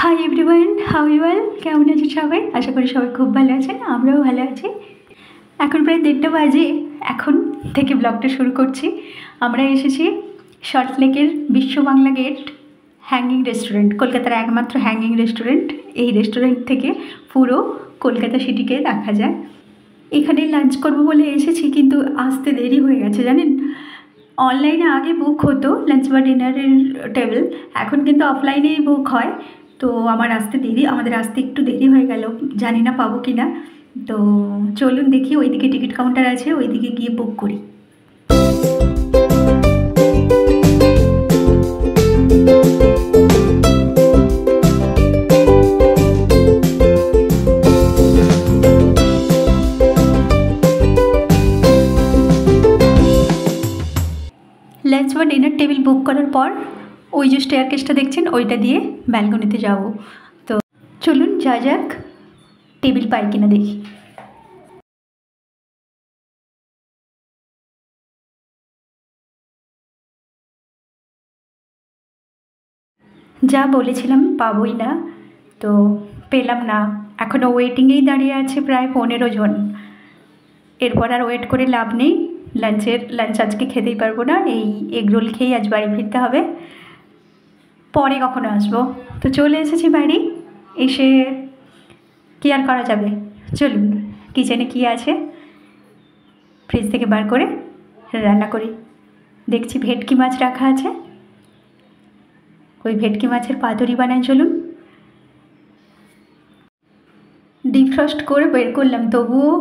High everyone, how you all? কেমন আছেন সবাই? আশা করি সবাই খুব ভালো আছেন, আমরাও ভালো আছি। এখন প্রায় 1:30 বাজে। এখন থেকে ব্লগটা শুরু করছি। আমরা এসেছি সল্টলেকের বিশ্ব বাংলা গেট হ্যাঙ্গিং রেস্টুরেন্ট, কলকাতার একমাত্র হ্যাঙ্গিং রেস্টুরেন্ট। এই রেস্টুরেন্ট থেকে পুরো কলকাতা সিটিকে দেখা যায়। এখানে লাঞ্চ করব বলে এসেছি, কিন্তু আসতে দেরি হয়ে গেছে জানেন। অনলাইনে আগে বুক হতো লাঞ্চ বা ডিনারের টেবিল, এখন কিন্তু অফলাইনেই বুক হয়। তো আমাদের আসতে একটু দেরি হয়ে গেল, জানি না পাবো কি না। তো চলুন দেখি, ওইদিকে টিকিট কাউন্টার আছে, ওইদিকে গিয়ে বুক করি। লাঞ্চ বা ডিনার টেবিল বুক করার পর ওই যে স্টেয়ারকেসটা দেখছেন, ওইটা দিয়ে ব্যালকনিতে যাব। তো চলুন যা যাক, টেবিল পাই কিনা দেখি। যা বলেছিলাম পাবোই না, তো পেলাম না। এখনও ওয়েটিংয়েই দাঁড়িয়ে আছে প্রায় 15 জন। এরপর আর ওয়েট করে লাভ নেই। লাঞ্চ আজকে খেতেই পারবো না, এই এগরোল খেয়েই আজ বাড়ি ফিরতে হবে। পরে কখনো আসবো। তো চলে এসেছি বাড়ি, এসে কী আর করা যাবে। চলুন কিচেনে কী আছে ফ্রিজ থেকে বার করে রান্না করি। দেখছি ভেটকি মাছ রাখা আছে, ওই ভেটকি মাছের পাতুরি বানাই। চলুন। ডিফ্রস্ট করে বের করলাম, তবুও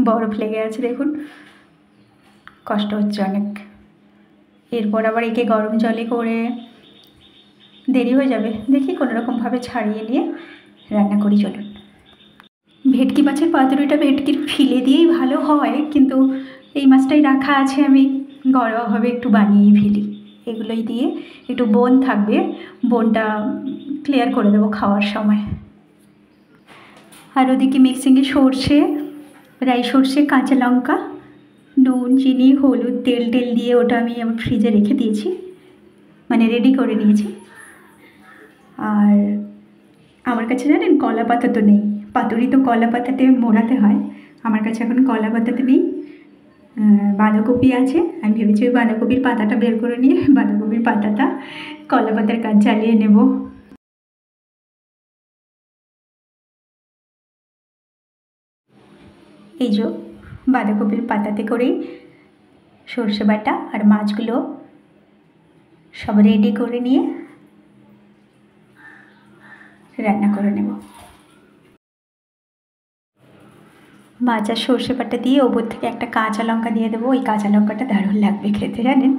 বরফ লেগে আছে, দেখুন কষ্ট হচ্ছে অনেক। এরপর আবার একে গরম জলে করে দেরি হয়ে যাবে, দেখি কোনোরকমভাবে ছাড়িয়ে নিয়ে রান্না করি। চলুন। ভেটকি মাছের পাতুরিটা ভেটকির ফিলে দিয়েই ভালো হয়, কিন্তু এই মাছটাই রাখা আছে, আমি ঘরোয়াভাবে একটু বানিয়েই ফেলি। এগুলোই দিয়ে একটু বোন থাকবে, বোনটা ক্লিয়ার করে দেবো খাওয়ার সময়। আর ওদিকে মিক্সিংয়ে সর্ষে, রাই সর্ষে, কাঁচা লঙ্কা, নুন, চিনি, হলুদ, তেল দিয়ে ওটা আমি আমার ফ্রিজে রেখে দিয়েছি, মানে রেডি করে নিয়েছি। আর আমার কাছে জানেন কলা পাতা তো নেই, পাতুরি তো কলা পাতাতে মোড়াতে হয়, আমার কাছে এখন কলা পাতাতে নেই। বাঁধাকপি আছে, আমি ভেবেছি ওই বাঁধাকপির পাতাটা বের করে নিয়ে বাঁধাকপির পাতাটা কলা পাতার কাজ চালিয়ে নেব। এই যে বাঁধাকপির পাতাতে করেই সর্ষে বাটা আর মাছগুলো সব রেডি করে নিয়ে রান্না করে নেব। মাছ আর সর্ষে বাটা দিয়ে ওপর থেকে একটা কাঁচা লঙ্কা দিয়ে দেবো, ওই কাঁচা লঙ্কাটা দারুণ লাগবে খেতে জানেন।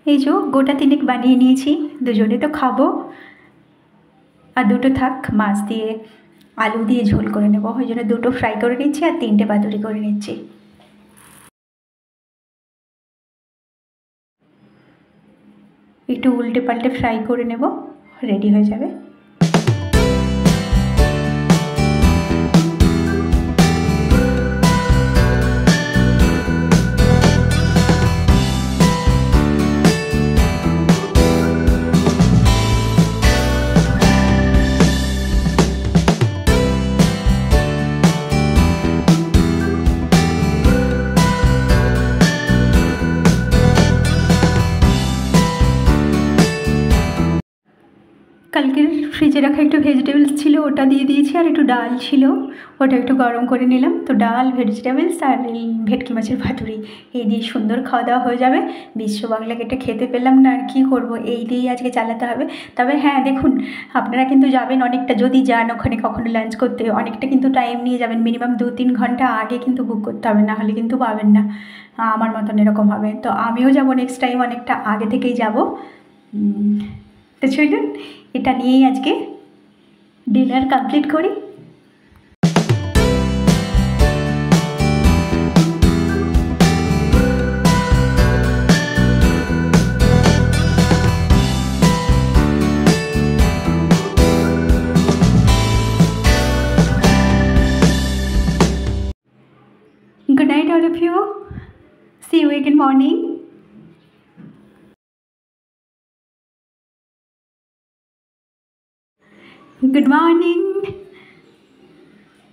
এই যে গোটা 3 বানিয়ে নিয়েছি, দুজনে তো খাবো, আর দুটো থাক। মাছ দিয়ে আলু দিয়ে ঝোল করে নেব, ওই জন্য 2টো ফ্রাই করে নিচ্ছি আর 3টে পাতুরি করে নিচ্ছি। একটু উল্টে পাল্টে ফ্রাই করে নেব, রেডি হয়ে যাবে। কালকের ফ্রিজে রাখা একটু ভেজিটেবলস ছিল, ওটা দিয়ে দিয়েছি, আর একটু ডাল ছিল, ওটা একটু গরম করে নিলাম। তো ডাল, ভেজিটেবলস আর এই ভেটকি মাছের ভাতুরি, এই দিয়ে সুন্দর খাওয়া দাওয়া হয়ে যাবে। বিশ্ব বাংলা গেটে খেতে পেলাম না, আর কী করবো, এই দিয়েই আজকে চালাতে হবে। তবে হ্যাঁ দেখুন, আপনারা কিন্তু যাবেন অনেকটা, যদি যান ওখানে কখনো লাঞ্চ করতে, অনেকটা কিন্তু টাইম নিয়ে যাবেন, মিনিমাম 2-3 ঘন্টা আগে কিন্তু বুক করতে হবে, না হলে কিন্তু পাবেন না। আমার মতন এরকম হবে। তো আমিও যাবো নেক্সট টাইম, অনেকটা আগে থেকেই যাব। তো চলুন এটা নিয়েই আজকে ডিনার কমপ্লিট করি। Good night all of you. See you again morning. Good morning,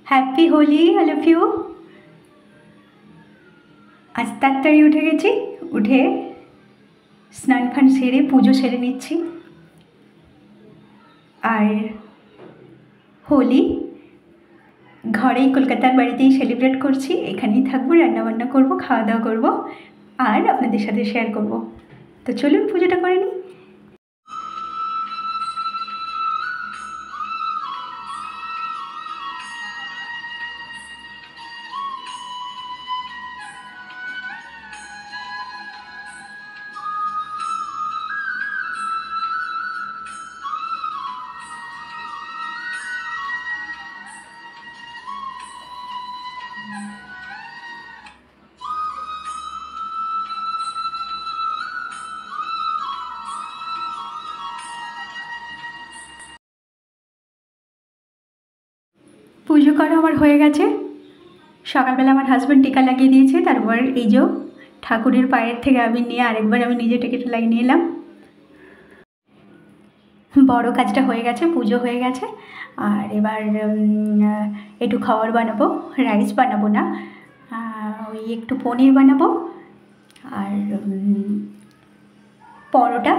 happy Holi all of you. আজ তাড়াতাড়ি উঠে গেছি, উঠে স্নান ফান সেরে পুজো সেরে নিচ্ছি। আর হোলি ঘরেই কলকাতার বাড়িতেই সেলিব্রেট করছি, এখানেই থাকবো, রান্নাবান্না করবো, খাওয়া দাওয়া করবো আর আপনাদের সাথে শেয়ার করব। তো চলুন পুজোটা করে নিই। পুজো করা আমার হয়ে গেছে। সকালবেলা আমার হাজব্যান্ড টিকা লাগিয়ে দিয়েছে, তারপর এই যে ঠাকুরের পায়ের থেকে আবির নিয়ে আরেকবার আমি নিজে টিকিটা লাগিয়ে নিয়ে এলাম। বড় কাজটা হয়ে গেছে, পুজো হয়ে গেছে। আর এবার একটু খাবার বানাবো, রাইস বানাবো না, ওই একটু পনির বানাবো আর পরোটা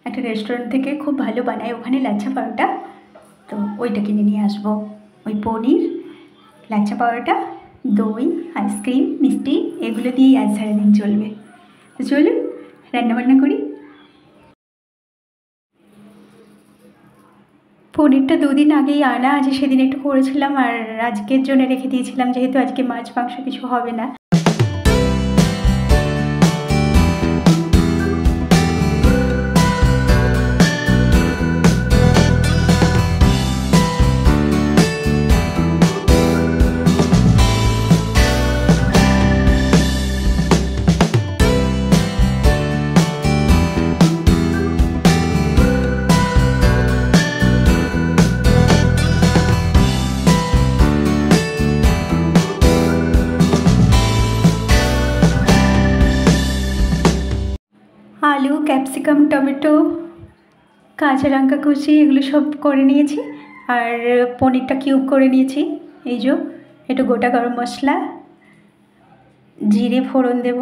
একটা রেস্টুরেন্ট থেকে খুব ভালো বানায় ওখানে, লাচ্ছা পরোটা, তো ওইটা কিনে নিয়ে আসবো। ওই পনির, লাচ্ছা পরোটা, দই, আইসক্রিম, মিষ্টি এগুলো দিয়েই আজ সারাদিন চলবে। তো চলুন রান্নাবান্না করি। পনিরটা দুদিন আগেই আনা আছে, সেদিন একটু করেছিলাম আর আজকের জন্য রেখে দিয়েছিলাম, যেহেতু আজকে মাছ মাংস কিছু হবে না। আলু, ক্যাপসিকাম, টমেটো, কাঁচা লঙ্কা কুচি এগুলো সব করে নিয়েছি আর পনিরটা কিউব করে নিয়েছি। এই যে একটু গোটা গরম মশলা, জিরে ফোড়ন দেব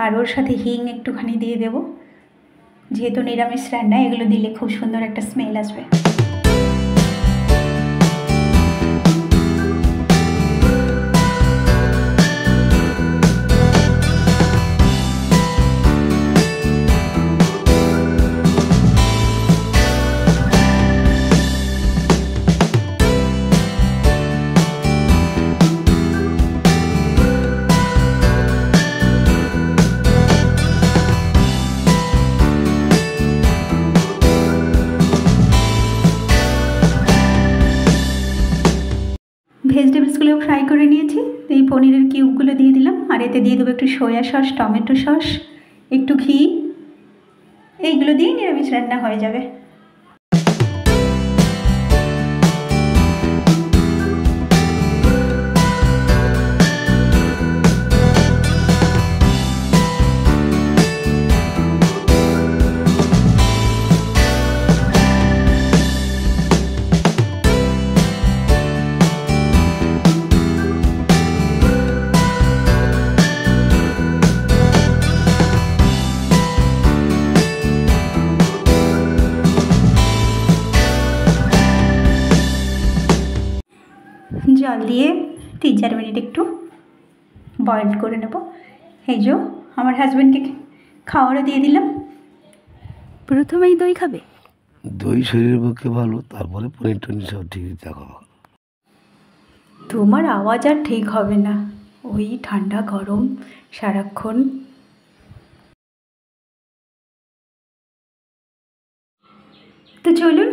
আর ওর সাথে হিং একটুখানি দিয়ে দেব, যেহেতু নিরামিষ রান্না এগুলো দিলে খুব সুন্দর একটা স্মেল আসবে। ভেজিটেবলসগুলো ফ্রাই করে নিয়েছি, এই পনিরের কিউবগুলো দিয়ে দিলাম আর এতে দিয়ে দেবো একটু সয়া সস, টমেটো সস, একটু ঘি, এইগুলো দিয়ে নিরামিষ রান্না হয়ে যাবে। জল দিয়ে 3-4 মিনিট একটু বয়েল করে নেব। এই যে আমার হাজব্যান্ডকে খাওয়ারও দিয়ে দিলাম। প্রথমেই দই খাবে, দই শরীরের পক্ষে ভালো, তারপরে পনির টনির সব ঠিক দেখো। তোমার আওয়াজ আর ঠিক হবে না, ওই ঠান্ডা গরম সারাক্ষণ। তো চলুন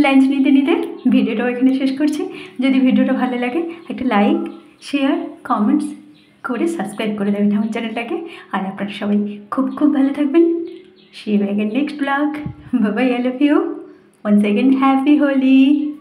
লাঞ্চ নিতে নিতে ভিডিওটাও এখানে শেষ করছি। যদি ভিডিওটা ভালো লাগে একটা লাইক, শেয়ার, কমেন্টস করে সাবস্ক্রাইব করে দেবেন আমার চ্যানেলটাকে। আর আপনারা সবাই খুব খুব ভালো থাকবেন। See you again next vlog. Bye bye, all of you. Once again, happy Holi.